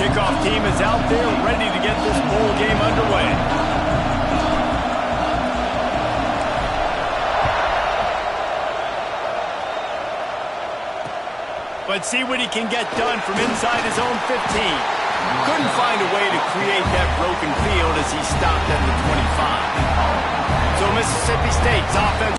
Kickoff team is out there ready to get this bowl game underway. But see what he can get done from inside his own 15. Couldn't find a way to create that broken field as he stopped at the 25. So Mississippi State's offense.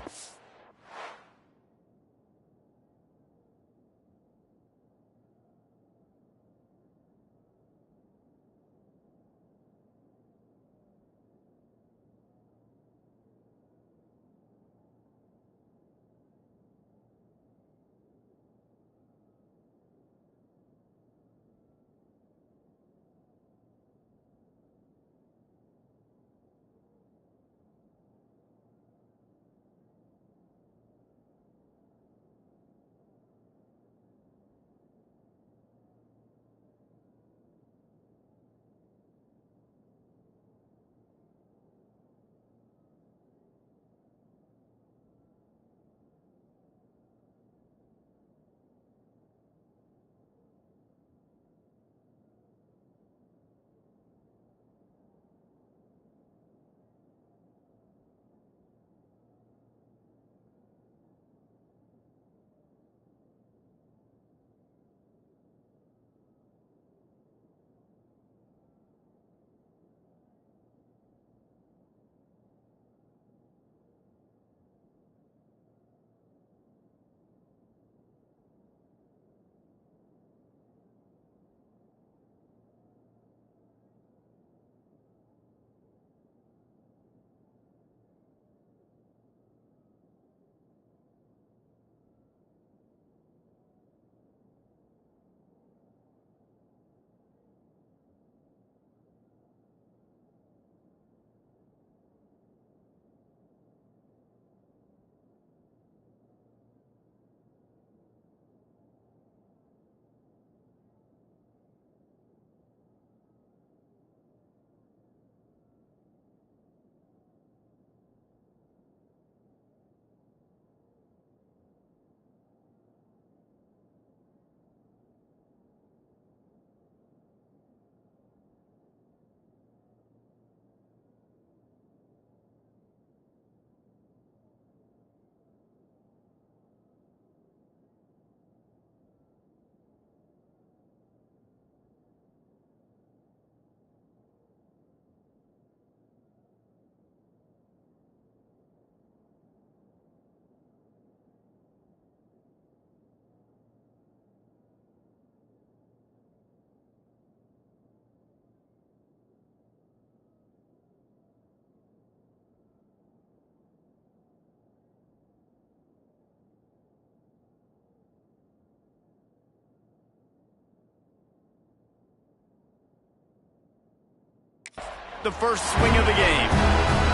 The first swing of the game.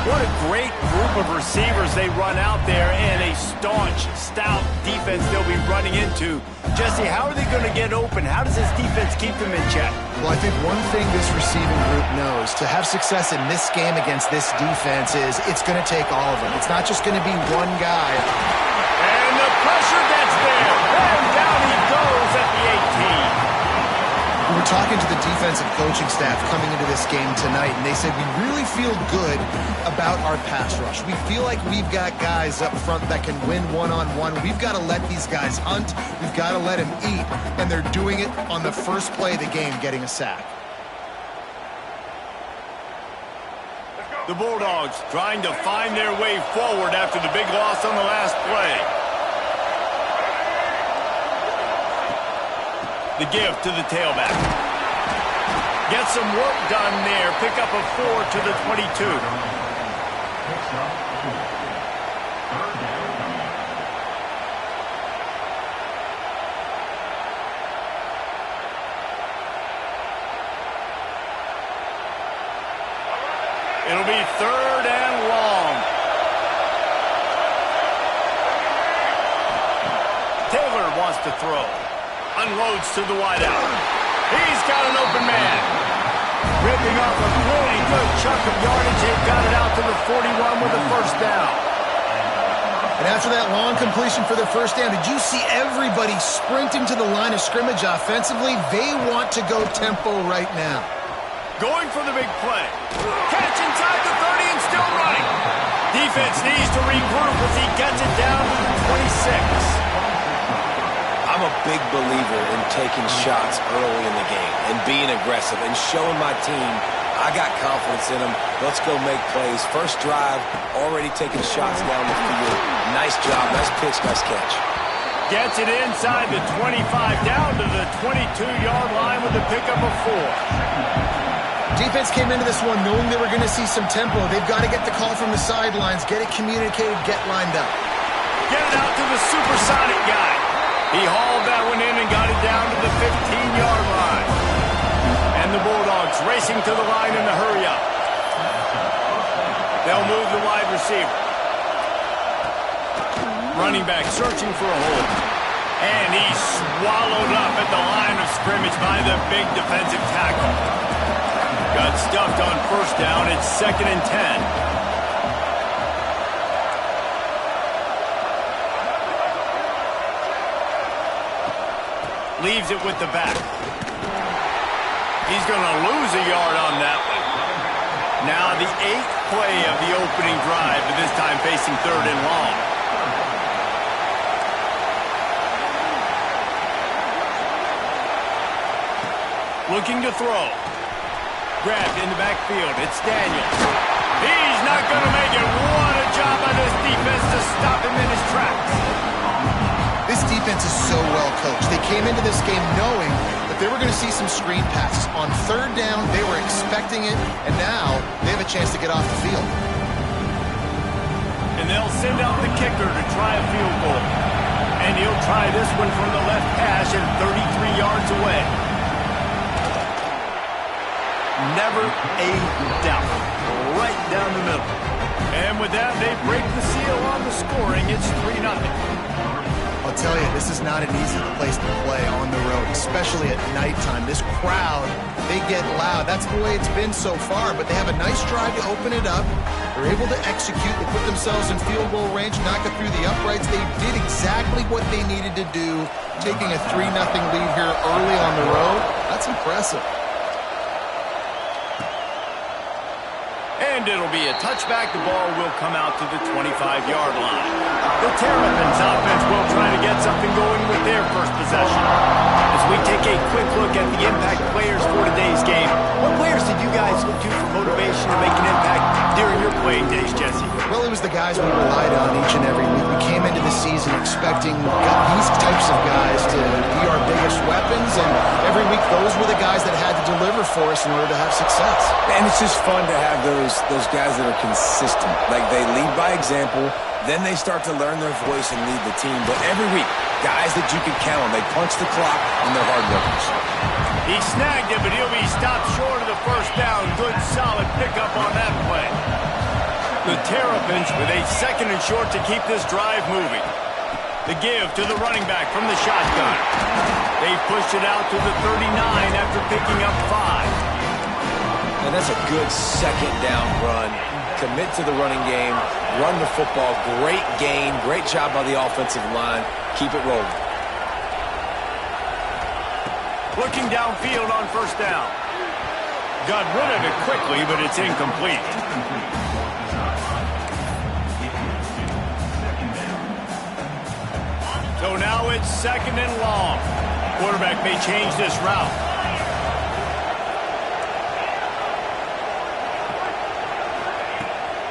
What a great group of receivers they run out there, and a staunch, stout defense they'll be running into. Jesse, how are they going to get open? How does this defense keep them in check? Well, I think one thing this receiving group knows, to have success in this game against this defense, is it's going to take all of them. It's not just going to be one guy. And the pressure gets there. And down he goes at the 18. We were talking to the defensive coaching staff coming into this game tonight, and they said we really feel good about our pass rush. We feel like we've got guys up front that can win one-on-one. We've got to let these guys hunt. We've got to let them eat, and they're doing it on the first play of the game, getting a sack. The Bulldogs trying to find their way forward after the big loss on the last play. The give to the tailback. Get some work done there. Pick up a 4 to the 22. It'll be 3rd and long. Taylor wants to throw. Unloads to the wideout. He's got an open man. Ripping off a really good chunk of yardage. They've got it out to the 41 with a first down. And after that long completion for their first down, did you see everybody sprinting to the line of scrimmage offensively? They want to go tempo right now. Going for the big play. Catch inside the 30 and still running. Defense needs to regroup as he gets it down to the 26. I'm a big believer in taking shots early in the game and being aggressive and showing my team I got confidence in them. Let's go make plays. First drive, already taking shots down the field. Nice job, nice pitch, nice catch. Gets it inside the 25, down to the 22-yard line with a pickup of 4. Defense came into this one knowing they were going to see some tempo. They've got to get the call from the sidelines, get it communicated, get lined up. Get it out to the supersonic guy. He hauled that one in and got it down to the 15-yard line. And the Bulldogs racing to the line in the hurry-up. They'll move the wide receiver. Running back searching for a hole. And he's swallowed up at the line of scrimmage by the big defensive tackle. Got stuffed on first down. It's 2nd and 10. Leaves it with the back. He's going to lose a yard on that one. Now the 8th play of the opening drive, but this time facing 3rd and long. Looking to throw. Grabbed in the backfield. It's Daniels. He's not going to make it. What a job by this defense to stop him in his tracks. This defense is so well coached. They came into this game knowing that they were going to see some screen passes. On 3rd down, they were expecting it, and now they have a chance to get off the field. And they'll send out the kicker to try a field goal. And he'll try this one from the left hash and 33 yards away. Never a doubt. Right down the middle. And with that, they break the seal on the scoring. It's 3-0. I'll tell you, this is not an easy place to play on the road, especially at nighttime. This crowd, they get loud. That's the way it's been so far, but they have a nice drive to open it up. They're able to execute. They put themselves in field goal range, knock it through the uprights. They did exactly what they needed to do, taking a 3-0 lead here early on the road. That's impressive. And it'll be a touchback. The ball will come out to the 25-yard line. The Terrapins offense will try to get something going with their first possession. As we take a quick look at the impact players for today's game, what players did you guys look to for motivation to make an impact during your playing days, Jesse? Well, it was the guys we relied on each and every week. We came into the season expecting these types of guys to be our biggest weapons, and every week those were the guys that had to deliver for us in order to have success. And it's just fun to have those guys that are consistent. Like, they lead by example, then they start to learn their voice and lead the team. But every week, guys that you can count on, they punch the clock and they're hard workers. He snagged it, but he'll be stopped short of the first down. Good, solid pickup on that play. The Terrapins with a 2nd and short to keep this drive moving. The give to the running back from the shotgun. They pushed it out to the 39 after picking up 5. And that's a good 2nd down run. Commit to the running game, run the football, great gain, great job by the offensive line. Keep it rolling. Looking downfield on first down. Got rid of it quickly, but it's incomplete. So now it's 2nd and long. Quarterback may change this route.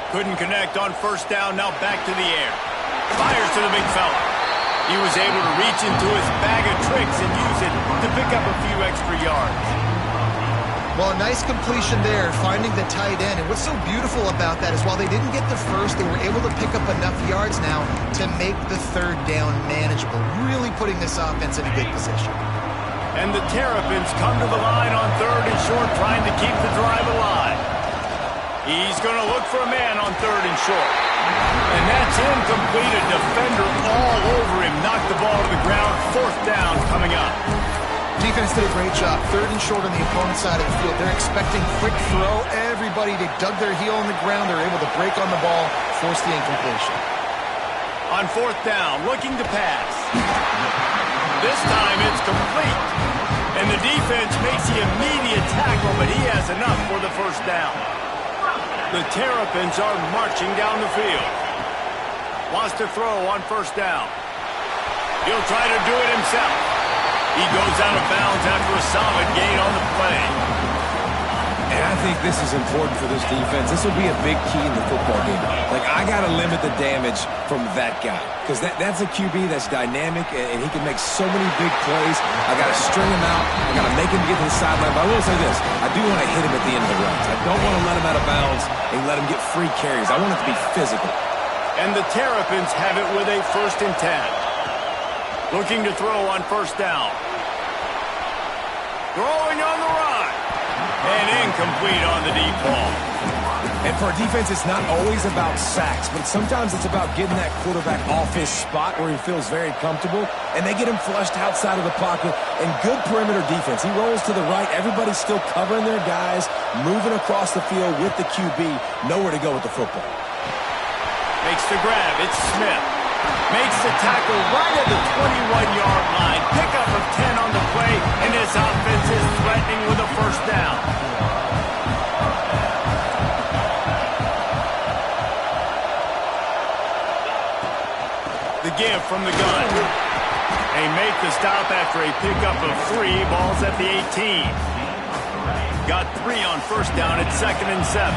Couldn't connect on first down, now back to the air. Fires to the big fella. He was able to reach into his bag of tricks and use it to pick up a few extra yards. Well, a nice completion there, finding the tight end. And what's so beautiful about that is while they didn't get the first, they were able to pick up enough yards now to make the 3rd down manageable, really putting this offense in a good position. And the Terrapins come to the line on 3rd and short, trying to keep the drive alive. He's going to look for a man on 3rd and short. And that's incomplete. A defender all over him. Knocked the ball to the ground. 4th down coming up. Defense did a great job. 3rd and short on the opponent's side of the field. They're expecting quick throw. Everybody, they dug their heel on the ground. They're able to break on the ball, force the incompletion. On 4th down, looking to pass. This time it's complete. And the defense makes the immediate tackle, but he has enough for the 1st down. The Terrapins are marching down the field. Wants to throw on 1st down. He'll try to do it himself. He goes out of bounds after a solid gain on the play. And I think this is important for this defense. This will be a big key in the football game. Like, I got to limit the damage from that guy. Because that's a QB that's dynamic, and he can make so many big plays. I got to string him out. I got to make him get to the sideline. But I will say this. I do want to hit him at the end of the runs. I don't want to let him out of bounds and let him get free carries. I want it to be physical. And the Terrapins have it with a 1st and 10. Looking to throw on 1st down. Throwing on the run. And incomplete on the deep ball. And for a defense, it's not always about sacks, but sometimes it's about getting that quarterback off his spot where he feels very comfortable, and they get him flushed outside of the pocket. And good perimeter defense. He rolls to the right. Everybody's still covering their guys, moving across the field with the QB. Nowhere to go with the football. Makes the grab. It's Smith. Makes the tackle right at the 21-yard line. Pickup of 10 on the play, and this offense is threatening with a 1st down. The give from the gun. They make the stop after a pickup of 3. Ball's at the 18. Got 3 on 1st down at 2nd and 7.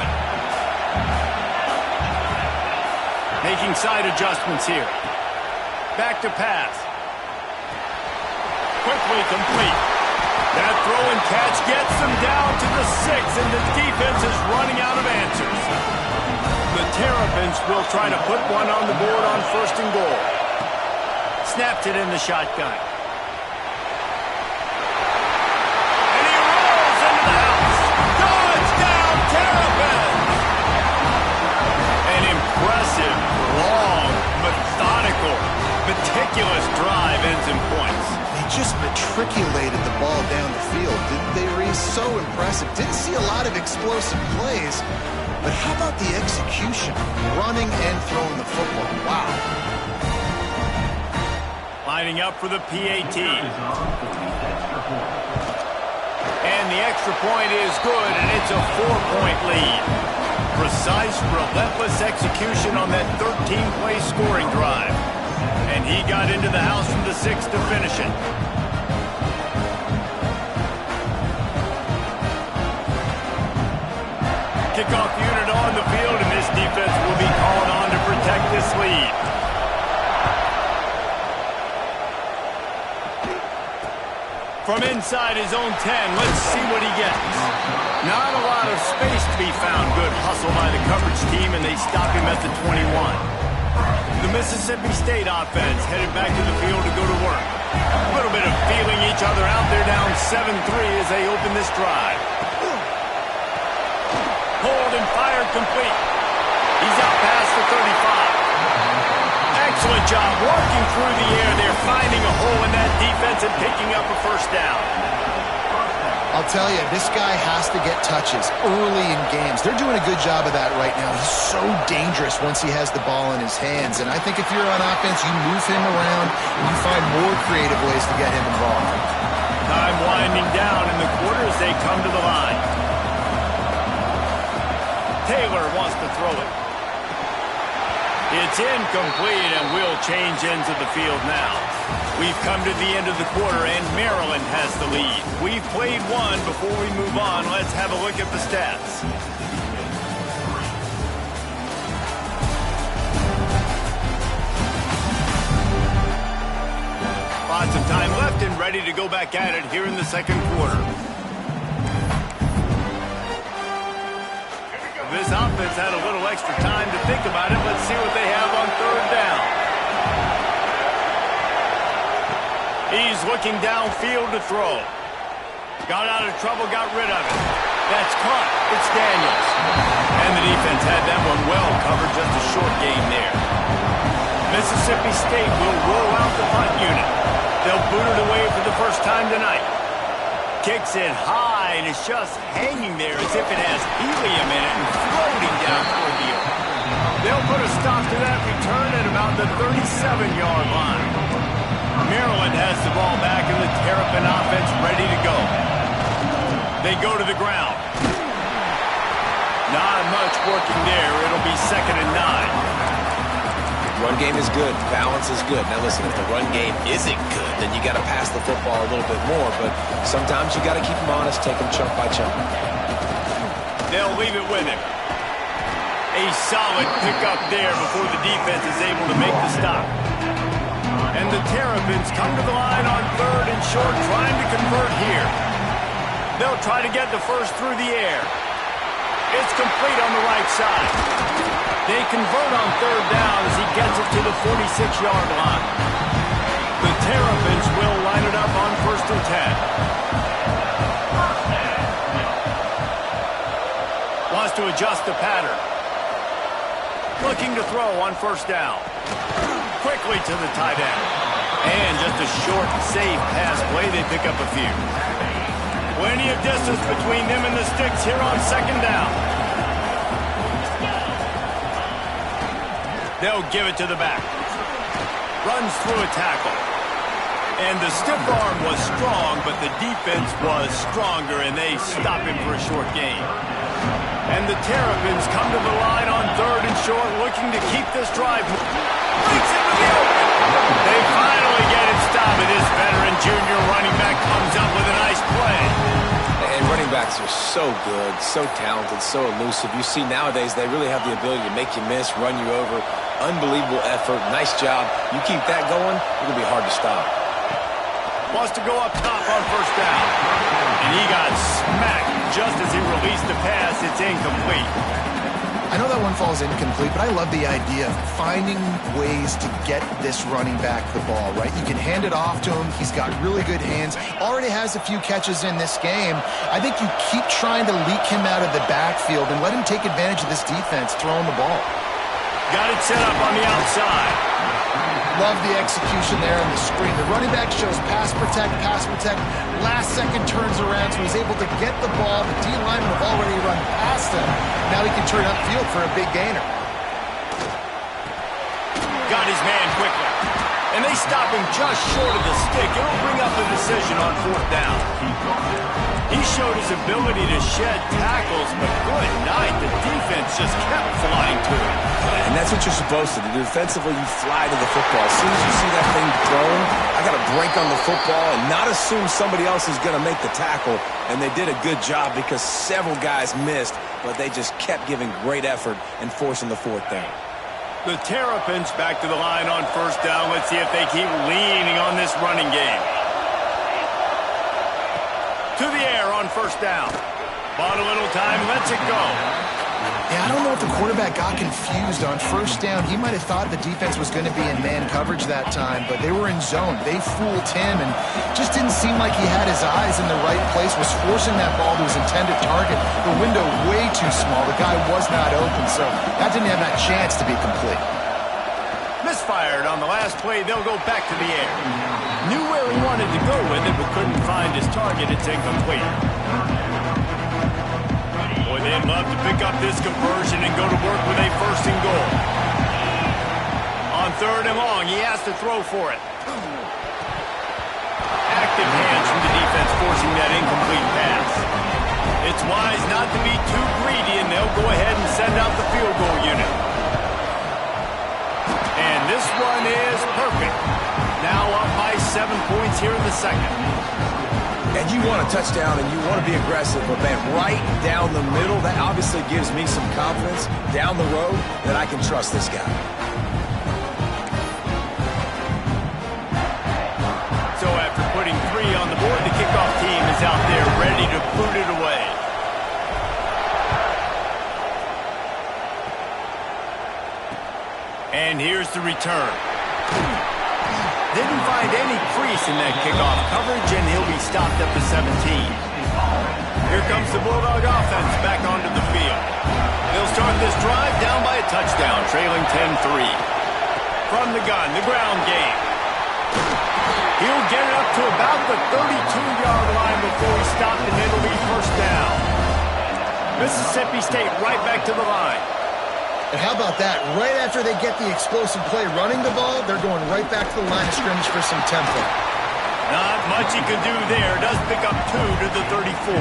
Making side adjustments here. Back to pass. Quickly complete. That throw and catch gets them down to the 6, and the defense is running out of answers. The Terrapins will try to put one on the board on 1st and goal. Snapped it in the shotgun. And he rolls into the house. Touchdown, Terrapins! An impressive, long, methodical, meticulous drive ends in points. They just matriculated the ball down the field, didn't they, Reese? So impressive. Didn't see a lot of explosive plays, but how about the execution? Running and throwing the football. Wow. Lining up for the PAT. And the extra point is good, and it's a 4-point lead. Precise, relentless execution on that 13-play scoring drive. And he got into the house from the 6 to finish it. Kickoff unit on the field, and this defense will be called on to protect this lead. From inside his own 10, let's see what he gets. Not a lot of space to be found. Good hustle by the coverage team, and they stop him at the 21. The Mississippi State offense headed back to the field to go to work. A little bit of feeling each other out. They're down 7-3 as they open this drive. Hold and fired complete. He's out past the 35. Excellent job working through the air. They're finding a hole in that defense and picking up a 1st down. I'll tell you, this guy has to get touches early in games. They're doing a good job of that right now. He's so dangerous once he has the ball in his hands. And I think if you're on offense, you move him around and you find more creative ways to get him involved. Time winding down in the quarter as they come to the line. Taylor wants to throw it. It's incomplete, and we'll change ends of the field now. We've come to the end of the quarter, and Maryland has the lead. We've played one. Before we move on, let's have a look at the stats. Lots of time left and ready to go back at it here in the 2nd quarter. This offense had a little extra time to think about it. Let's see what they have on 3rd down. He's looking downfield to throw. Got out of trouble, got rid of it. That's caught. It's Daniels. And the defense had that one well covered, just a short gain there. Mississippi State will roll out the punt unit. They'll boot it away for the 1st time tonight. Kicks it high, and it's just hanging there as if it has helium in it and floating down toward the earth. They'll put a stop to that return at about the 37-yard line. Maryland has the ball back and the Terrapin offense ready to go. They go to the ground. Not much working there. It'll be 2nd and 9. Run game is good. Balance is good. Now listen, if the run game isn't good, then you got to pass the football a little bit more. But sometimes you got to keep them honest, take them chunk by chunk. They'll leave it with him. A solid pickup there before the defense is able to make the stop. And the Terrapins come to the line on 3rd and short, trying to convert here. They'll try to get the first through the air. It's complete on the right side. They convert on 3rd down as he gets it to the 46-yard line. The Terrapins will line it up on 1st and 10. Wants to adjust the pattern. Looking to throw on 1st down. Quickly to the tight end. And just a short, safe pass play. They pick up a few. Plenty of distance between them and the sticks here on 2nd down. They'll give it to the back. Runs through a tackle. And the stiff arm was strong, but the defense was stronger, and they stop him for a short gain. And the Terrapins come to the line on 3rd and short, looking to keep this drive. Breaks into the open. They finally get it stopped, and this veteran junior running back comes up with a nice play. And running backs are so good, so talented, so elusive. You see nowadays they really have the ability to make you miss, run you over. Unbelievable effort. Nice job. You keep that going, it'll be hard to stop. Wants to go up top on 1st down. And he got smacked just as he released the pass. It's incomplete. I know that one falls incomplete, but I love the idea of finding ways to get this running back the ball, right? You can hand it off to him. He's got really good hands. Already has a few catches in this game. I think you keep trying to leak him out of the backfield and let him take advantage of this defense throwing the ball. Got it set up on the outside. Love the execution there on the screen. The running back shows pass protect. Last second turns around, so he's able to get the ball. The D-linemen have already run past him. Now he can turn upfield for a big gainer. Got his man quickly. And they stop him just short of the stick. It'll bring up a decision on 4th down. He showed his ability to shed tackles, but good night. The defense just kept flying to him. And that's what you're supposed to do. Defensively, you fly to the football. As soon as you see that thing thrown, I got to break on the football and not assume somebody else is going to make the tackle. And they did a good job because several guys missed, but they just kept giving great effort and forcing the 4th down. The Terrapins back to the line on 1st down. Let's see if they keep leaning on this running game. To the air on 1st down. Bought a little time, lets it go. Yeah, I don't know if the quarterback got confused on 1st down. He might have thought the defense was going to be in man coverage that time, but they were in zone. They fooled him and just didn't seem like he had his eyes in the right place, was forcing that ball to his intended target. The window way too small. The guy was not open, so that didn't have that chance to be complete. Misfired on the last play. They'll go back to the air. Knew where he wanted to go with it, but couldn't find his target. It's incomplete. Boy, they'd love to pick up this conversion and go to work with a 1st and goal. On 3rd and long, he has to throw for it. Active hands from the defense forcing that incomplete pass. It's wise not to be too greedy, and they'll go ahead and send out the field goal unit. And this one is perfect. Now up by 7 points here in the 2nd. And you want a touchdown and you want to be aggressive, but man, right down the middle, that obviously gives me some confidence down the road that I can trust this guy. So after putting 3 on the board, the kickoff team is out there ready to boot it away. And here's the return. Didn't find any crease in that kickoff coverage, and he'll be stopped at the 17. Here comes the Bulldog offense back onto the field. They'll start this drive down by a touchdown, trailing 10-3. From the gun, the ground game. He'll get it up to about the 32-yard line before he stopped, and it'll be 1st down. Mississippi State right back to the line. And how about that? Right after they get the explosive play running the ball, they're going right back to the line of scrimmage for some tempo. Not much he could do there. Does pick up 2 to the 34.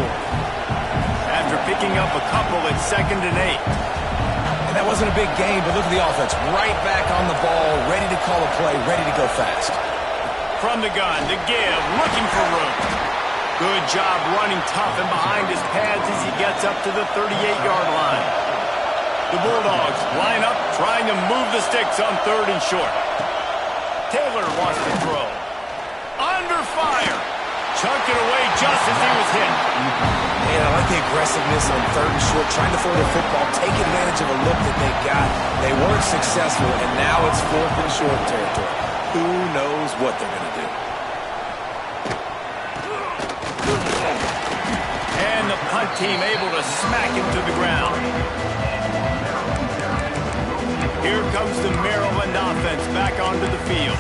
After picking up a couple, it's 2nd and 8. And that wasn't a big game, but look at the offense. Right back on the ball, ready to call a play, ready to go fast. From the gun, the give, looking for room. Good job running tough and behind his pads as he gets up to the 38-yard line. The Bulldogs line up, trying to move the sticks on 3rd and short. Taylor wants to throw. Under fire. Chunked it away just as he was hit. Man, I like the aggressiveness on 3rd and short, trying to throw the football, take advantage of a look that they got. They weren't successful, and now it's 4th and short territory. Who knows what they're going to do? And the punt team able to smack him to the ground. Here comes the Maryland offense back onto the field.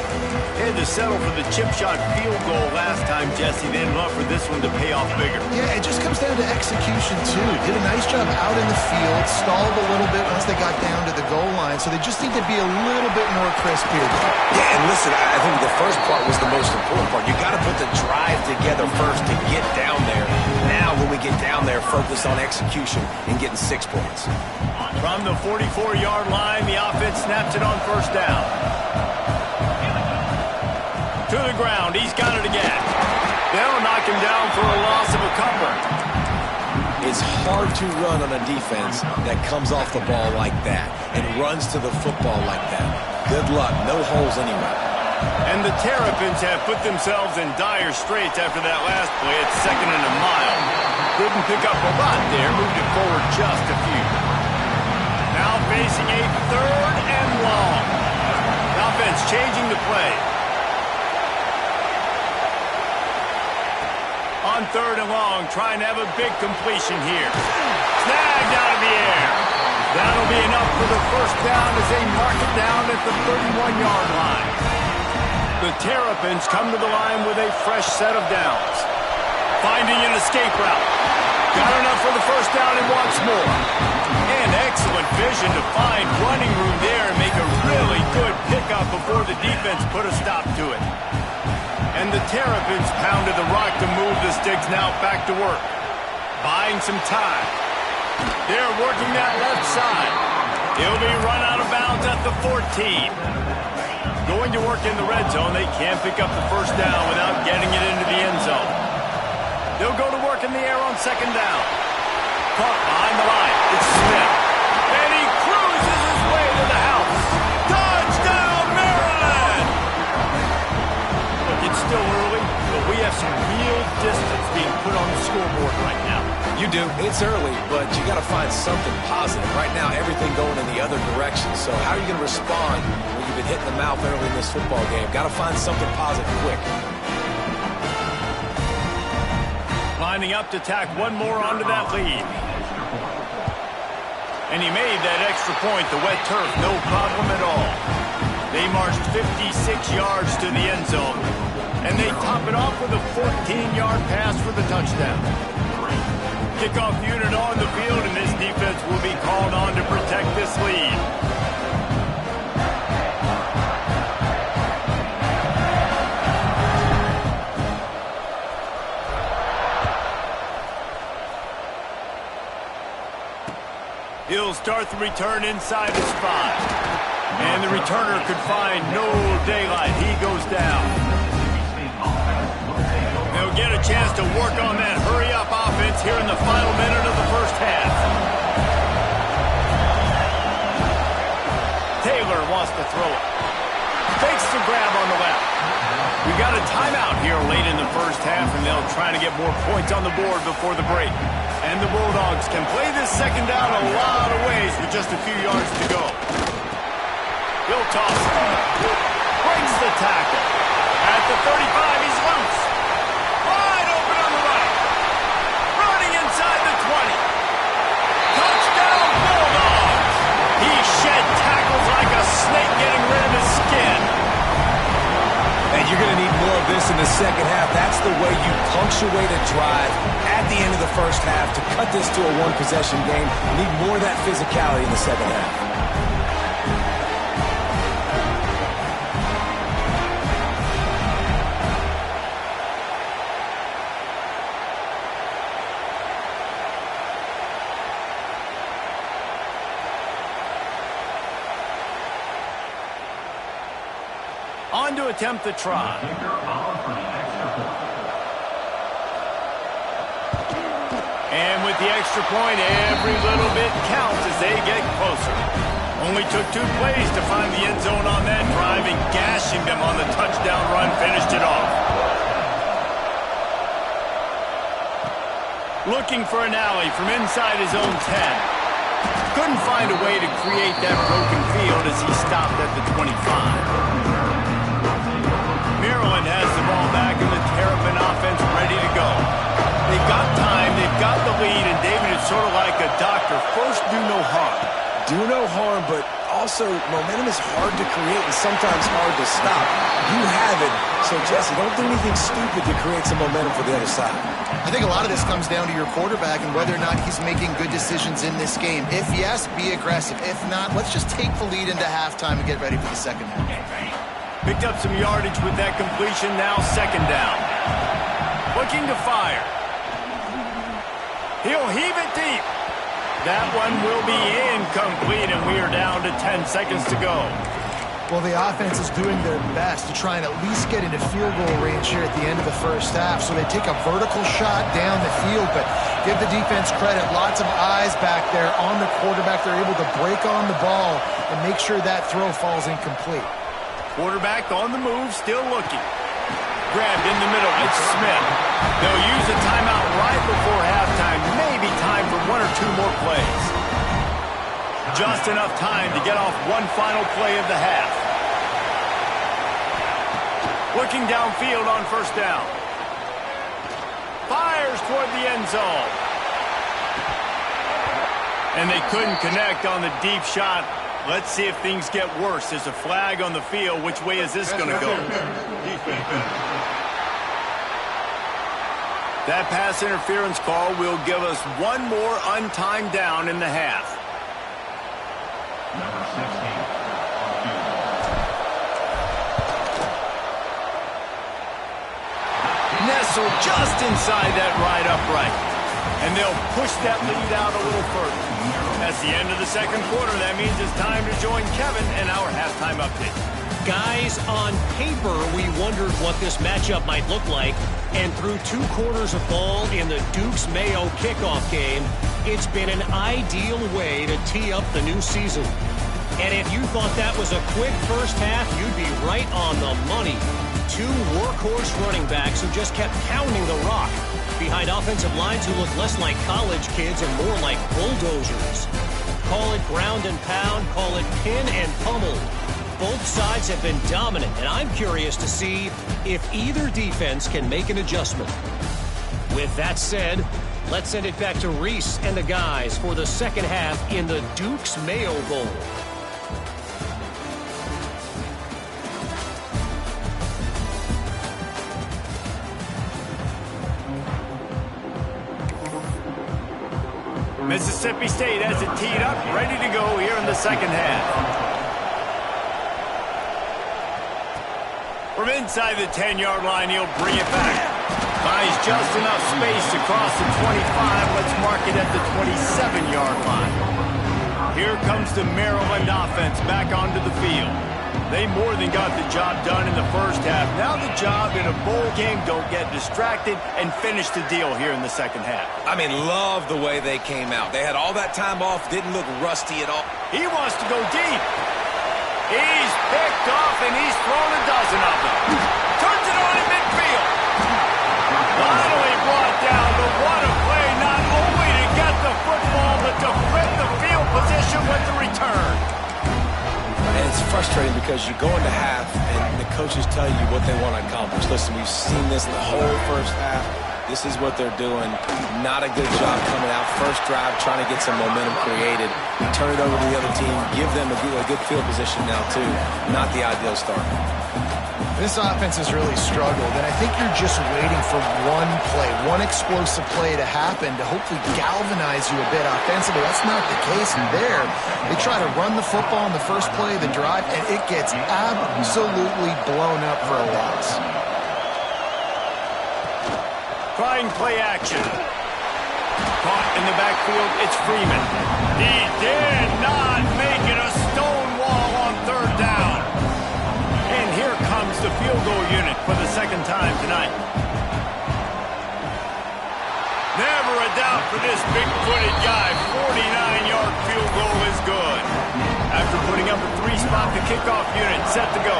They had to settle for the chip shot field goal last time, Jesse. They ended up for this one to pay off bigger. Yeah, it just comes down to execution, too. Did a nice job out in the field, stalled a little bit once they got down to the goal line, so they just need to be a little bit more crisp here. Yeah, and listen, I think the first part was the most important part. You got to put the drive together first to get down there. Now, when we get down there, focus on execution and getting 6 points. From the 44-yard line, the offense snaps it on 1st down. To the ground, he's got it again. They'll knock him down for a loss of a couple. It's hard to run on a defense that comes off the ball like that and runs to the football like that. Good luck, no holes anywhere. And the Terrapins have put themselves in dire straits after that last play. It's 2nd and a mile. Couldn't pick up a lot there, moved it forward just a few. Now facing a 3rd and long. The offense changing the play. On 3rd and long, trying to have a big completion here. Snagged out of the air. That'll be enough for the 1st down as they mark it down at the 31-yard line. The Terrapins come to the line with a fresh set of downs. Finding an escape route. Got enough for the 1st down and wants more. And excellent vision to find running room there and make a really good pickup before the defense put a stop to it. And the Terrapins pounded the rock to move the sticks now back to work. Buying some time. They're working that left side. He'll be run out of bounds at the 14. Going to work in the red zone. They can't pick up the 1st down without getting it into the end zone. They'll go to work in the air on 2nd down. Caught behind the line. It's Smith. And he cruises his way to the house. Touchdown, Maryland! Look, it's still early, but we have some real distance being put on the scoreboard right now. You do. It's early, but you got to find something positive. Right now, everything going in the other direction. So how are you going to respond when you've been hit in the mouth early in this football game? Got to find something positive quick. Lining up to tack one more onto that lead. And he made that extra point, the wet turf, no problem at all. They marched 56 yards to the end zone. And they top it off with a 14-yard pass for the touchdown. Kickoff unit on the field, and this defense will be called on to protect this lead. He'll start the return inside his 5. And the returner could find no daylight. He goes down. They'll get a chance to work on that hurry-up offense here in the final minute of the 1st half. Taylor wants to throw it. Fakes the grab on the left. We got a timeout here late in the 1st half, and they'll try to get more points on the board before the break. And the Bulldogs can play this 2nd down a lot of ways with just a few yards to go. He'll toss it. Breaks the tackle. At the 35, he's loose. Wide open on the right. Running inside the 20. Touchdown, Bulldogs. He shed tackles like a snake getting rid of his skin. And you're going to need more of this in the 2nd half. That's the way you punctuate a drive at the end of the the first half. To cut this to a one-possession game, you need more of that physicality in the second half. On to attempt the try. And with the extra point, every little bit counts as they get closer. Only took 2 plays to find the end zone on that drive, and gashing them on the touchdown run finished it off. Looking for an alley from inside his own 10. Couldn't find a way to create that broken field as he stopped at the 25. Maryland has the ball back in the Terrapin offense ready to go. They've got time, they've got the lead, and David, it's sort of like a doctor. First, do no harm. Do no harm, but also momentum is hard to create and sometimes hard to stop. You have it, so Jesse, don't do anything stupid to create some momentum for the other side. I think a lot of this comes down to your quarterback and whether or not he's making good decisions in this game. If yes, be aggressive. If not, let's just take the lead into halftime and get ready for the second half. Picked up some yardage with that completion, now second down. Looking to fire. He'll heave it deep. That one will be incomplete, and we are down to 10 seconds to go. Well, the offense is doing their best to try and at least get into field goal range here at the end of the first half. So they take a vertical shot down the field, but give the defense credit. Lots of eyes back there on the quarterback. They're able to break on the ball and make sure that throw falls incomplete. Quarterback on the move, still looking. Grabbed in the middle, it's Smith. They'll use a timeout right before halftime. Maybe time for 1 or 2 more plays. Just enough time to get off one final play of the half. Looking downfield on first down. Fires toward the end zone. And they couldn't connect on the deep shot. Let's see if things get worse. There's a flag on the field. Which way is this going to go? That pass interference call will give us one more untimed down in the half. Nestled just inside that right upright. And they'll push that lead out a little further. That's the end of the second quarter. That means it's time to join Kevin and our halftime update. Guys, on paper, we wondered what this matchup might look like. And through 2 quarters of ball in the Dukes-Mayo kickoff game, it's been an ideal way to tee up the new season. And if you thought that was a quick first half, you'd be right on the money. 2 workhorse running backs who just kept pounding the rock behind offensive lines who look less like college kids and more like bulldozers. Call it ground and pound, call it pin and pummel. Both sides have been dominant, and I'm curious to see if either defense can make an adjustment. With that said, let's send it back to Reese and the guys for the second half in the Dukes-Mayo Bowl. Mississippi State has it teed up, ready to go here in the second half. From inside the 10-yard line, he'll bring it back. Buys just enough space to cross the 25. Let's mark it at the 27-yard line. Here comes the Maryland offense back onto the field. They more than got the job done in the first half. Now the job in a bowl game, don't get distracted, and finish the deal here in the second half. I mean, love the way they came out. They had all that time off, didn't look rusty at all. He wants to go deep. He's picked off, and he's thrown a dozen of them. Turns it on in midfield. Finally brought down, but what a play, not only to get the football, but to flip the field position with the return. And it's frustrating because you go into half and the coaches tell you what they want to accomplish. Listen, we've seen this the whole first half. This is what they're doing. Not a good job coming out. First drive, trying to get some momentum created. Turn it over to the other team. Give them a good field position now, too. Not the ideal start. This offense has really struggled, and I think you're just waiting for one play, one explosive play to happen to hopefully galvanize you a bit offensively. That's not the case in there. They try to run the football in the first play of the drive, and it gets absolutely blown up for a loss. Trying play action. Caught in the backfield, it's Freeman. He did not make it a stone wall on third down. And here comes the field goal unit for the second time tonight. Never a doubt for this big-footed guy. 49-yard field goal is good. After putting up a 3-spot, the kickoff unit set to go.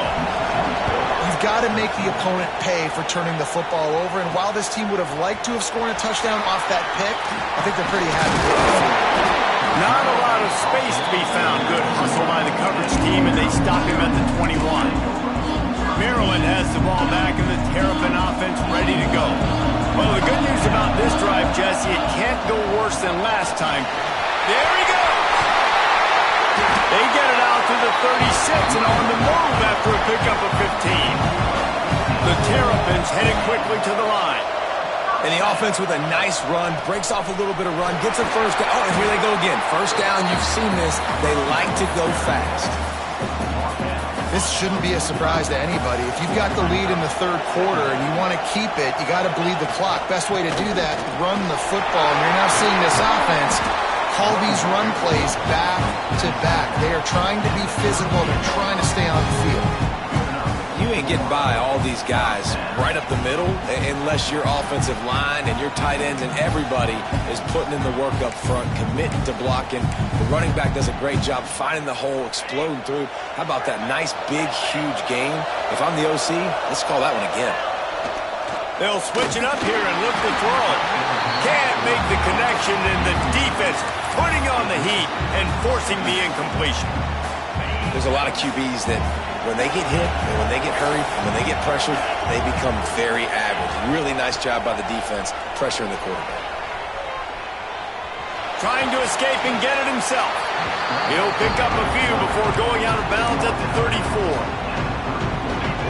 You've got to make the opponent pay for turning the football over, and while this team would have liked to have scored a touchdown off that pick, I think they're pretty happy with it. Not a lot of space to be found. Good hustle by the coverage team, and they stop him at the 21. Maryland has the ball back, and the Terrapin offense ready to go. Well, the good news about this drive, Jesse, it can't go worse than last time. There he goes! They get it out to the 36 and on the move after a pickup of 15. The Terrapins headed quickly to the line. And the offense with a nice run, breaks off a little bit of run, gets a first down. Oh, and here they go again. First down, you've seen this. They like to go fast. This shouldn't be a surprise to anybody. If you've got the lead in the third quarter and you want to keep it, you got to bleed the clock. Best way to do that, run the football. And you're now seeing this offense call these run plays back to back. They are trying to be physical. They're trying to stay on the field. You ain't getting by all these guys right up the middle unless your offensive line and your tight ends and everybody is putting in the work up front, committing to blocking. The running back does a great job finding the hole, exploding through. How about that nice, big, huge gain? If I'm the OC, let's call that one again. They'll switch it up here and look to throw it. Can't make the connection, and the defense putting on the heat and forcing the incompletion. There's a lot of QBs that when they get hit and when they get hurried and when they get pressured, they become very average. Really nice job by the defense, pressuring the quarterback. Trying to escape and get it himself. He'll pick up a few before going out of bounds at the 34.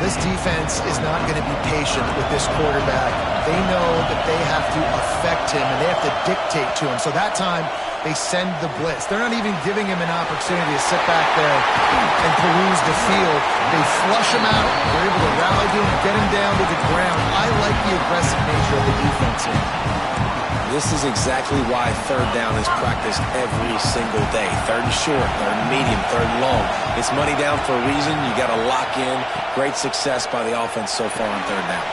This defense is not going to be patient with this quarterback. They know that they have to affect him and they have to dictate to him. So that time, they send the blitz. They're not even giving him an opportunity to sit back there and peruse the field. They flush him out. They're able to rally to him, get him down to the ground. I like the aggressive nature of the defense here. This is exactly why third down is practiced every single day. Third and short, third and medium, third and long. It's money down for a reason. You got to lock in. Great success by the offense so far on third down.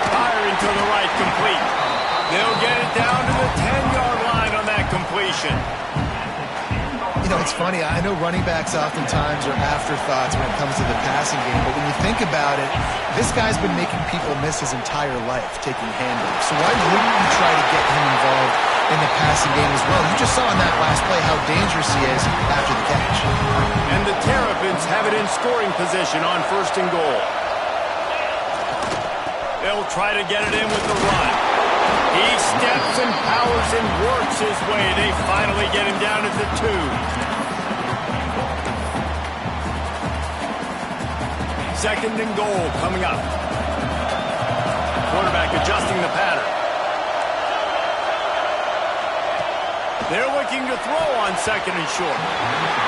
Firing to the right, complete. They'll get it down to the 10-yard line on that completion. You know, it's funny. I know running backs oftentimes are afterthoughts when it comes to the passing game, but when you think about it, this guy's been making people miss his entire life taking handoffs. So why wouldn't you try to get him involved in the passing game as well? You just saw in that last play how dangerous he is after the catch. And the Terrapins have it in scoring position on first and goal. They'll try to get it in with the run. He steps and powers and works his way. They finally get him down at the 2. Second and goal coming up. Quarterback adjusting the pattern. They're looking to throw on second and short.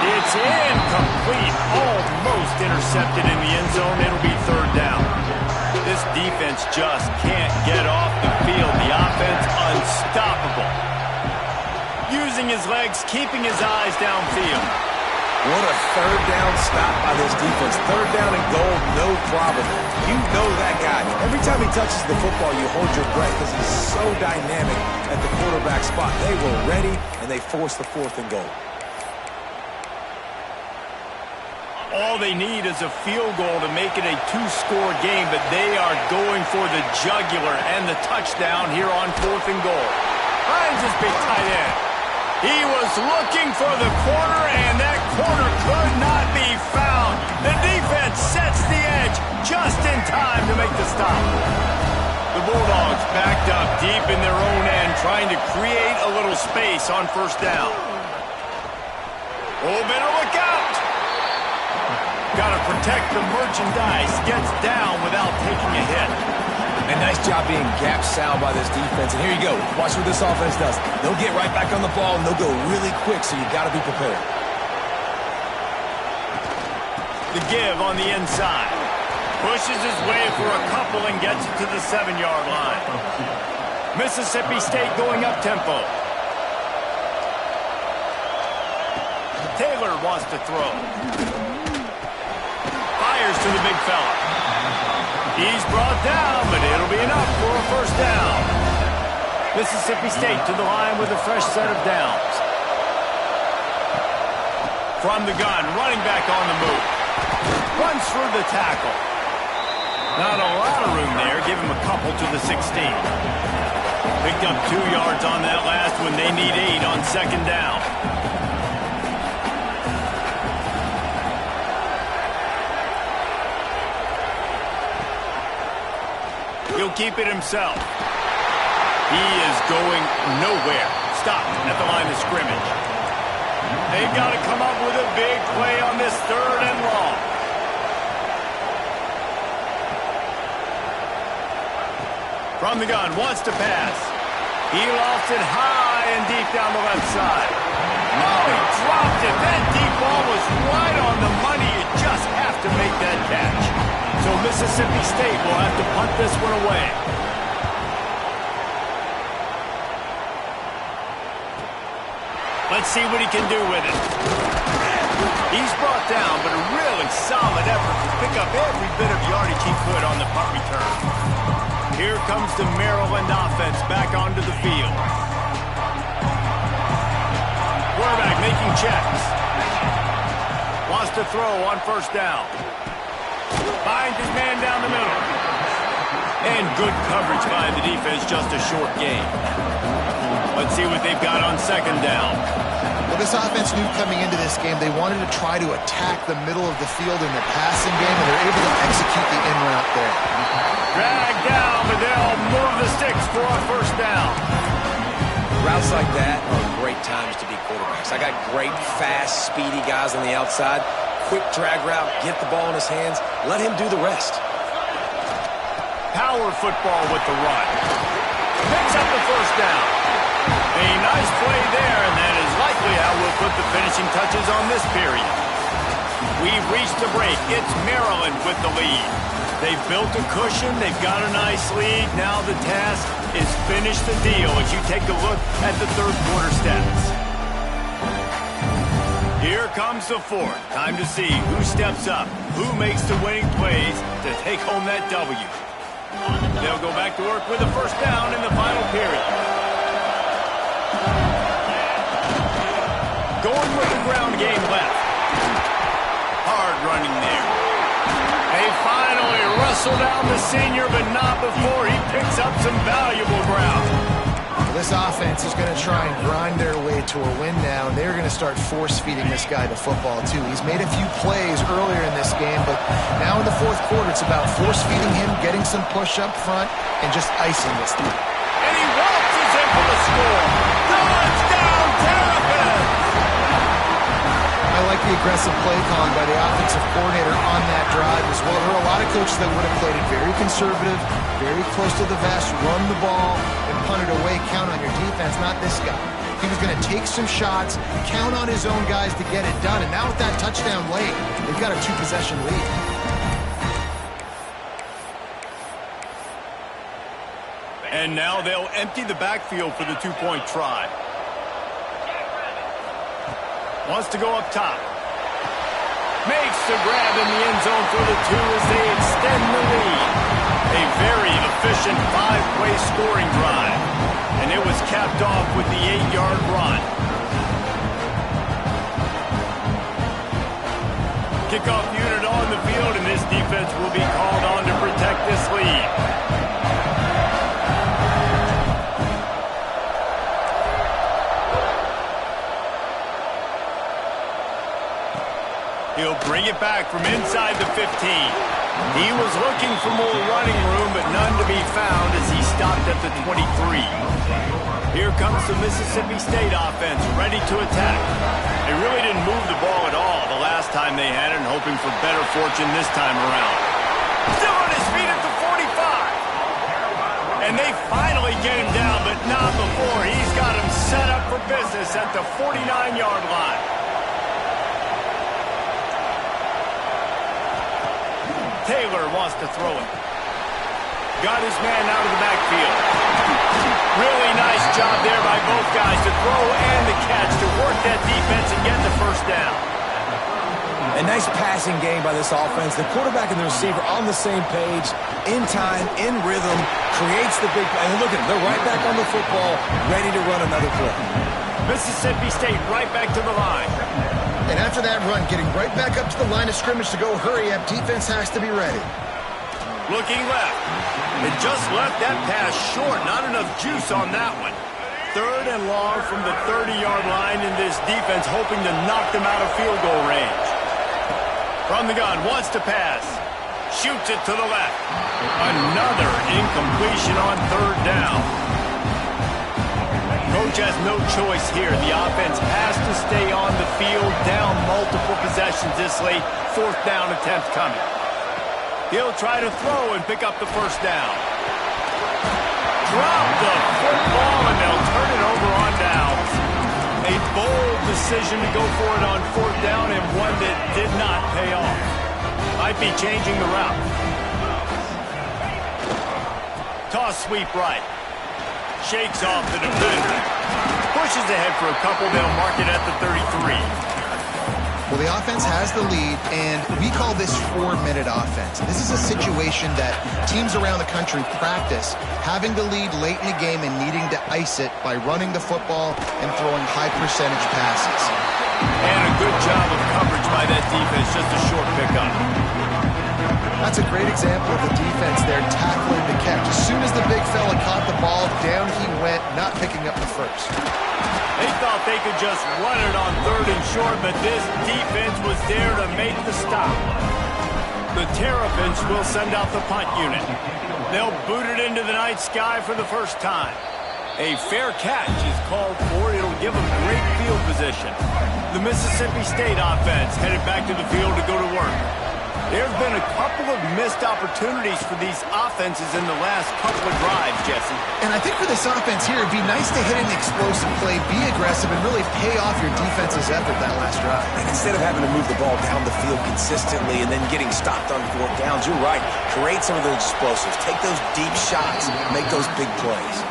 It's incomplete. Almost intercepted in the end zone. It'll be third down. This defense just can't get off the field. The offense unstoppable. Using his legs, keeping his eyes downfield. What a third down stop by this defense. Third down and goal, no problem. You know that guy. Every time he touches the football, you hold your breath because he's so dynamic at the quarterback spot. They were ready, and they forced the fourth and goal. All they need is a field goal to make it a 2-score game, but they are going for the jugular and the touchdown here on fourth and goal. Finds his big tight end. He was looking for the corner, and that corner could not be found. The defense sets the edge just in time to make the stop. The Bulldogs backed up deep in their own end, trying to create a little space on first down. Oh, better look out. Got to protect the merchandise. Gets down without taking a hit. And nice job being gap sound by this defense. And here you go. Watch what this offense does. They'll get right back on the ball, and they'll go really quick, so you got to be prepared. The give on the inside. Pushes his way for a couple and gets it to the 7-yard line. Mississippi State going up-tempo. Taylor wants to throw. Fires to the big fella. He's brought down, but it'll be enough for a first down. Mississippi State to the line with a fresh set of downs. From the gun, running back on the move. Runs through the tackle. Not a lot of room there. Give him a couple to the 16. Picked up 2 yards on that last one. They need 8 on second down. He'll keep it himself. He is going nowhere. Stopped at the line of scrimmage. They've got to come up with a big play on this 3rd and long. From the gun, wants to pass. He lost it high and deep down the left side. Oh, he dropped it. That deep ball was right on the money. You just have to make that catch. So Mississippi State will have to punt this one away. Let's see what he can do with it. He's brought down, but a really solid effort to pick up every bit of yardage he could on the punt return. Here comes the Maryland offense back onto the field. Quarterback making checks. Wants to throw on first down. Finds his man down the middle. And good coverage by the defense, just a short gain. Let's see what they've got on second down. Well, this offense knew coming into this game they wanted to try to attack the middle of the field in the passing game, and they're able to execute the in route there. Drag down, but they'll move the sticks for a first down. Routes like that are great times to be quarterbacks. I got great, fast, speedy guys on the outside. Quick drag route, get the ball in his hands, let him do the rest. Power football with the run. Picks up the first down. A nice play there, and that is likely how we'll put the finishing touches on this period. We've reached the break. It's Maryland with the lead. They've built a cushion. They've got a nice lead. Now the task is finish the deal as you take a look at the third quarter stats. Here comes the fourth. Time to see who steps up, who makes the winning plays to take home that W. They'll go back to work with a first down in the final period. Going with the ground game left. Hard running there. They finally wrestle down the senior, but not before he picks up some valuable ground. This offense is going to try and grind their way to a win now, and they're going to start force-feeding this guy the football, too. He's made a few plays earlier in this game, but now in the fourth quarter, it's about force-feeding him, getting some push up front, and just icing this thing. And he waltzes in for the score. Touchdown, Terrapins! I like the aggressive play calling by the offensive coordinator on that drive as well. There are a lot of coaches that would have played it very conservative, very close to the vest, run the ball, and punt it away, count on your defense, not this guy. He was going to take some shots, count on his own guys to get it done, and now with that touchdown late, they've got a 2-possession lead. And now they'll empty the backfield for the two-point try. Wants to go up top. Makes the grab in the end zone for the 2 as they extend the lead. A very efficient 5-play scoring drive. And it was capped off with the 8-yard run. Kickoff unit on the field, and this defense will be called on to protect this lead. He'll bring it back from inside the 15. He was looking for more running room, but none to be found as he stopped at the 23. Here comes the Mississippi State offense, ready to attack. They really didn't move the ball at all the last time they had it, and hoping for better fortune this time around. Still on his feet at the 45. And they finally get him down, but not before. He's got him set up for business at the 49-yard line. Taylor wants to throw it. Got his man out of the backfield. Really nice job there by both guys to throw and the catch to work that defense and get the first down. A nice passing game by this offense. The quarterback and the receiver on the same page, in time, in rhythm, creates the big play. And look at them, they're right back on the football, ready to run another play. Mississippi State right back to the line. And after that run, getting right back up to the line of scrimmage to go hurry up, defense has to be ready. Looking left. It just left that pass short. Not enough juice on that one. 3rd and long from the 30-yard line, in this defense hoping to knock them out of field goal range. From the gun, wants to pass. Shoots it to the left. Another incompletion on 3rd down. Coach has no choice here. The offense has to stay on the field, down multiple possessions this late. 4th down attempt coming. He'll try to throw and pick up the first down. Drop the football, and they'll turn it over on downs. A bold decision to go for it on 4th down, and one that did not pay off. Might be changing the route. Toss sweep right. Shakes off the defender. Pushes ahead for a couple. They'll mark it at the 33. Well, the offense has the lead, and we call this 4-minute offense. This is a situation that teams around the country practice, having the lead late in the game and needing to ice it by running the football and throwing high-percentage passes. And a good job of coverage by that defense, just a short pickup. That's a great example of the defense there tackling the catch. As soon as the big fella caught the ball, down he went, not picking up the first. They thought they could just run it on 3rd and short, but this defense was there to make the stop. The Terrapins will send out the punt unit. They'll boot it into the night sky for the first time. A fair catch is called for. It'll give them great field position. The Mississippi State offense headed back to the field to go to work. There's been a couple of missed opportunities for these offenses in the last couple of drives, Jesse. And I think for this offense here, it'd be nice to hit an explosive play, be aggressive, and really pay off your defense's effort that last drive. And instead of having to move the ball down the field consistently and then getting stopped on 4th downs, you're right. Create some of those explosives. Take those deep shots. Make those big plays.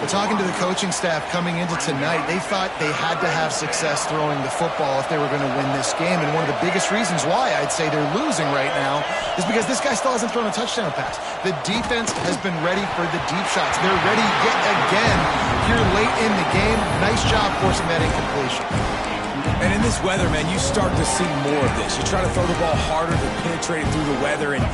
But talking to the coaching staff coming into tonight, they thought they had to have success throwing the football if they were going to win this game. And one of the biggest reasons why I'd say they're losing right now is because this guy still hasn't thrown a touchdown pass. The defense has been ready for the deep shots. They're ready yet again here late in the game. Nice job forcing that incompletion. And in this weather, man, you start to see more of this. You try to throw the ball harder to penetrate it through the weather and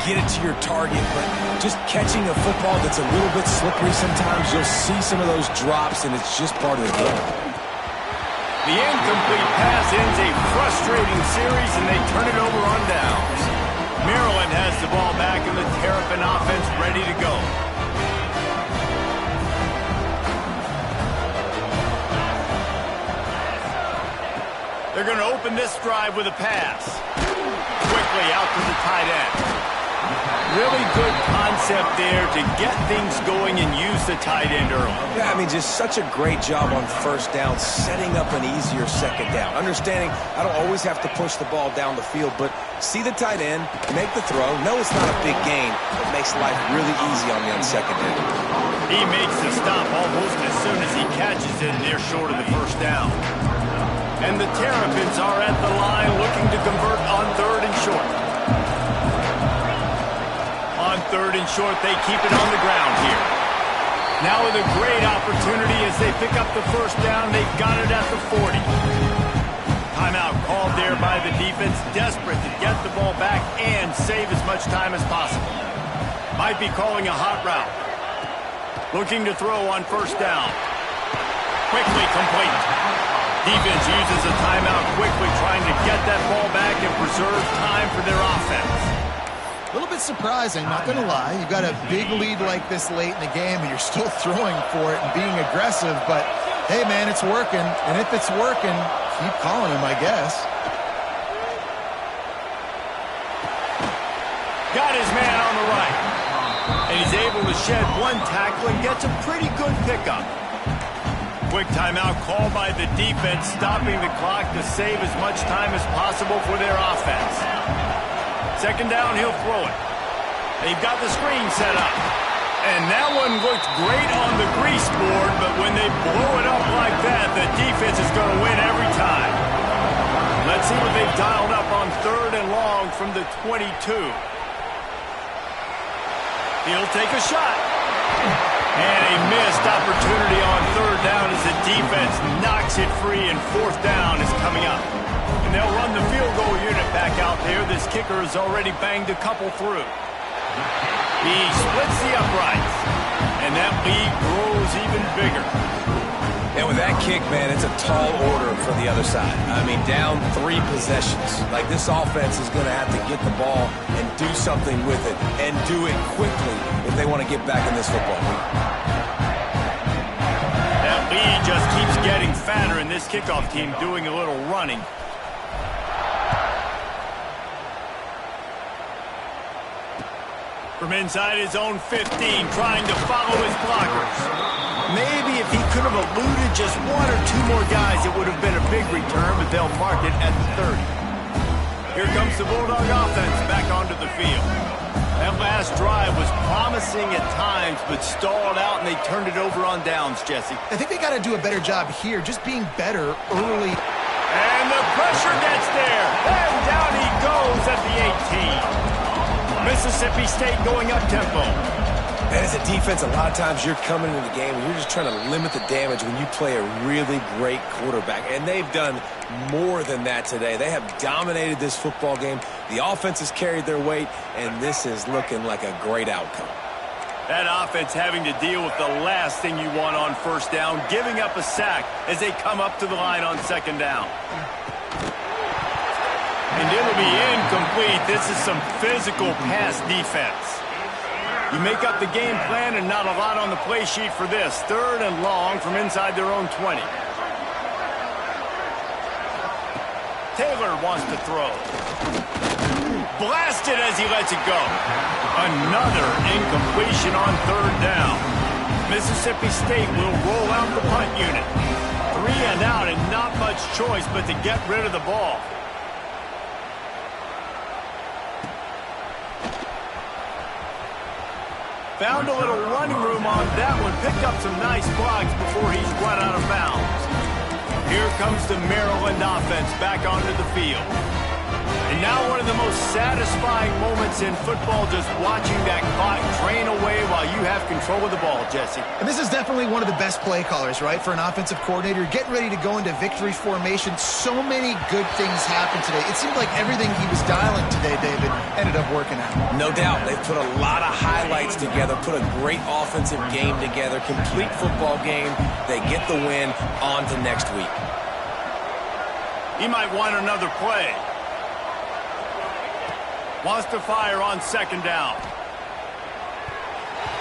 get it to your target, but just catching a football that's a little bit slippery sometimes, you'll see some of those drops, and it's just part of the game. The incomplete pass ends a frustrating series, and they turn it over on downs. Maryland has the ball back, and the Terrapin offense ready to go. They're going to open this drive with a pass. Quickly out to the tight end. Really good concept there to get things going and use the tight end early. Yeah, I mean, just such a great job on 1st down, setting up an easier 2nd down. Understanding I don't always have to push the ball down the field, but see the tight end, make the throw. No, it's not a big gain. It makes life really easy on me on 2nd down. He makes the stop almost as soon as he catches it, and they're short of the first down. And the Terrapins are at the line looking to convert on 3rd and short. On 3rd and short, they keep it on the ground here. Now with a great opportunity as they pick up the first down, they've got it at the 40. Timeout called there by the defense, desperate to get the ball back and save as much time as possible. Might be calling a hot route. Looking to throw on 1st down. Quickly complete. Defense uses a timeout quickly, trying to get that ball back and preserve time for their offense. A little bit surprising, not going to lie. You've got a big lead like this late in the game, and you're still throwing for it and being aggressive. But, hey, man, it's working. And if it's working, keep calling him, I guess. Got his man on the right. And he's able to shed one tackle and gets a pretty good pickup. Quick timeout called by the defense, stopping the clock to save as much time as possible for their offense. Second down, he'll throw it. They've got the screen set up. And that one looked great on the grease board, but when they blow it up like that, the defense is going to win every time. Let's see what they've dialed up on 3rd and long from the 22. He'll take a shot. And a missed opportunity on 3rd down as the defense knocks it free, and 4th down is coming up. And they'll run the field goal unit back out there. This kicker has already banged a couple through. He splits the uprights, and that lead grows even bigger. And with that kick, man, it's a tall order for the other side. I mean, down 3 possessions. Like, this offense is going to have to get the ball and do something with it, and do it quickly if they want to get back in this football game. That lead just keeps getting fatter, and this kickoff team doing a little running. From inside his own 15, trying to follow his blockers. Maybe if he could have eluded just 1 or 2 more guys, it would have been a big return, but they'll mark it at the 30. Here comes the Bulldog offense back onto the field. That last drive was promising at times, but stalled out, and they turned it over on downs, Jesse. I think they got to do a better job here, just being better early. And the pressure gets there. And down he goes at the 18. Mississippi State going up-tempo. And as a defense, a lot of times you're coming into the game and you're just trying to limit the damage when you play a really great quarterback. And they've done more than that today. They have dominated this football game. The offense has carried their weight, and this is looking like a great outcome. That offense having to deal with the last thing you want on 1st down, giving up a sack as they come up to the line on 2nd down. And it'll be incomplete. This is some physical pass defense. You make up the game plan and not a lot on the play sheet for this. 3rd and long from inside their own 20. Taylor wants to throw. Blasted as he lets it go. Another incompletion on 3rd down. Mississippi State will roll out the punt unit. 3 and out, and not much choice but to get rid of the ball. Found a little running room on that one. Picked up some nice blocks before he's run out of bounds. Here comes the Maryland offense back onto the field. And now one of the most satisfying moments in football, just watching that clock drain away while you have control of the ball, Jesse. And this is definitely one of the best play callers, right, for an offensive coordinator. Getting ready to go into victory formation. So many good things happened today. It seemed like everything he was dialing today, David, ended up working out. No doubt. They've put a lot of highlights together, put a great offensive game together, complete football game. They get the win. On to next week. He might want another play. Wants to fire on 2nd down.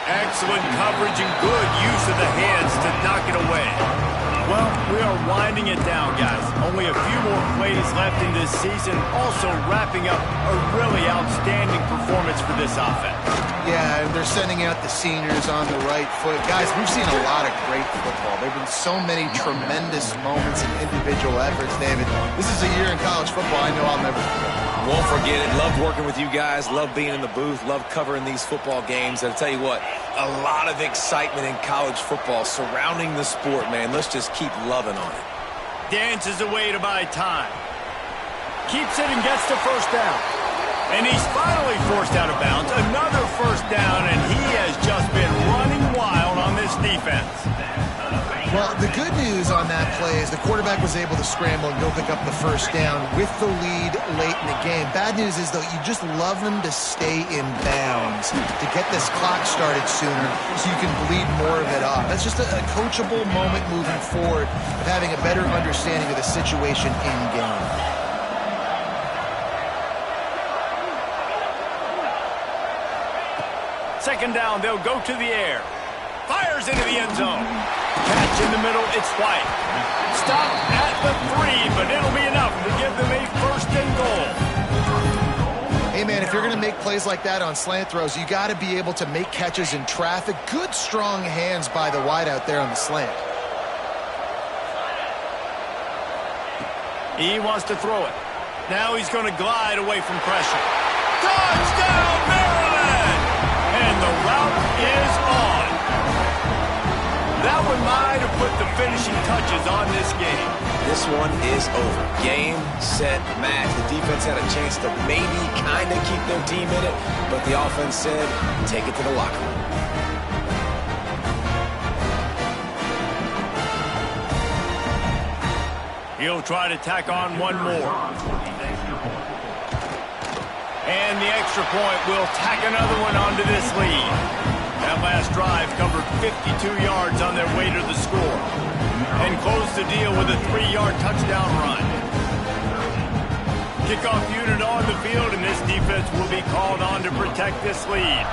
Excellent coverage and good use of the hands to knock it away. Well, we are winding it down, guys. Only a few more plays left in this season. Also wrapping up a really outstanding performance for this offense. Yeah, they're sending out the seniors on the right foot. Guys, we've seen a lot of great football. There have been so many tremendous moments and individual efforts, David. This is a year in college football I know I'll never forget. Won't forget it. Loved working with you guys. Loved being in the booth. Loved covering these football games. And I'll tell you what, a lot of excitement in college football surrounding the sport, man. Let's just keep loving on it. Dances away to buy time. Keeps it and gets to 1st down. And he's finally forced out of bounds. Another 1st down, and he has just been running wild on this defense. Well, the good news on that play is the quarterback was able to scramble and go pick up the 1st down with the lead late in the game. Bad news is, though, you just love them to stay in bounds to get this clock started sooner so you can bleed more of it off. That's just a coachable moment moving forward of having a better understanding of the situation in game. Second down, they'll go to the air. Fires into the end zone. Catch in the middle, it's White. Stop at the 3, but it'll be enough to give them a first and goal. Hey, man, if you're going to make plays like that on slant throws, you got to be able to make catches in traffic. Good, strong hands by the wide out there on the slant. He wants to throw it. Now he's going to glide away from pressure. Touchdown, Maryland! And the route is on. That one might have put the finishing touches on this game. This one is over. Game, set, match. The defense had a chance to maybe kind of keep their team in it, but the offense said, take it to the locker room. He'll try to tack on one more. And the extra point will tack another one onto this lead. That last drive covered 52 yards on their way to the score and closed the deal with a 3-yard touchdown run. Kickoff unit on the field, and this defense will be called on to protect this lead.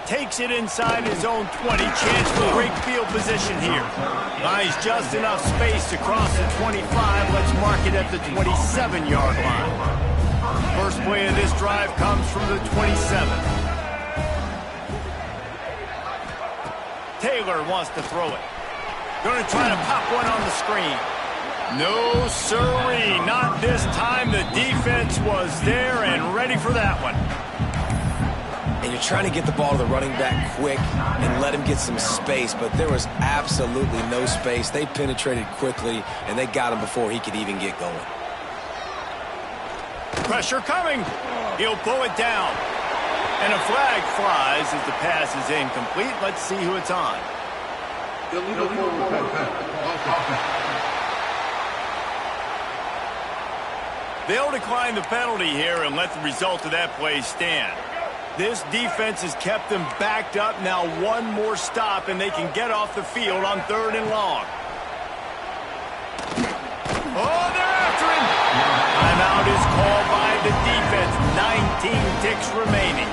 Takes it inside his own 20. Chance for great field position here. Buys just enough space to cross the 25. Let's mark it at the 27-yard line. First play of this drive comes from the 27. Taylor wants to throw it. Going to try to pop one on the screen. No, sirree. Not this time. The defense was there and ready for that one. And you're trying to get the ball to the running back quick and let him get some space, but there was absolutely no space. They penetrated quickly, and they got him before he could even get going. Pressure coming. He'll pull it down. And a flag flies as the pass is incomplete. Let's see who it's on. They'll decline the penalty here and let the result of that play stand. This defense has kept them backed up. Now one more stop, and they can get off the field on 3rd and long. Oh, they're after him. Timeout is called by the defense. 19 ticks remaining.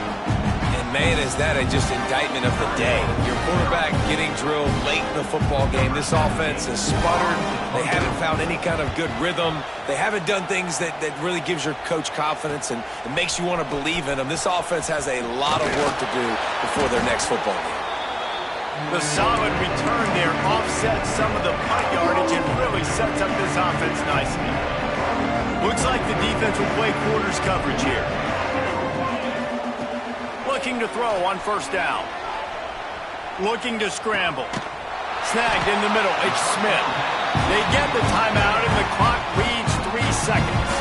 And, man, is that just indictment of the day. Your quarterback getting drilled late in the football game. This offense has sputtered. They haven't found any kind of good rhythm. They haven't done things that really gives your coach confidence and it makes you want to believe in them. This offense has a lot of work to do before their next football game. The solid return there offsets some of the punt yardage and really sets up this offense nicely. Looks like the defense will play quarters coverage here. Looking to throw on 1st down. Looking to scramble. Snagged in the middle. It's Smith. They get the timeout and the clock reads 3 seconds.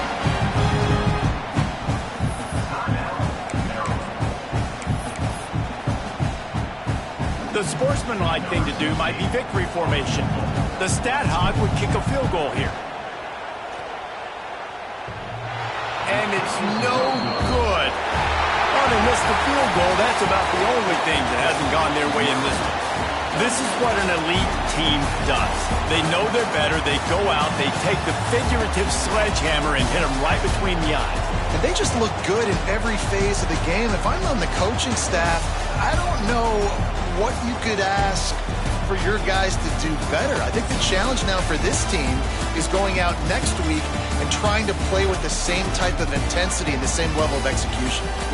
The sportsmanlike thing to do might be victory formation. The stat hog would kick a field goal here. And it's no good. Oh, they missed the field goal. That's about the only thing that hasn't gone their way in this one. This is what an elite team does. They know they're better. They go out. They take the figurative sledgehammer and hit them right between the eyes. And they just look good in every phase of the game. If I'm on the coaching staff, I don't know what you could ask for your guys to do better. I think the challenge now for this team is going out next week and trying to play with the same type of intensity and the same level of execution.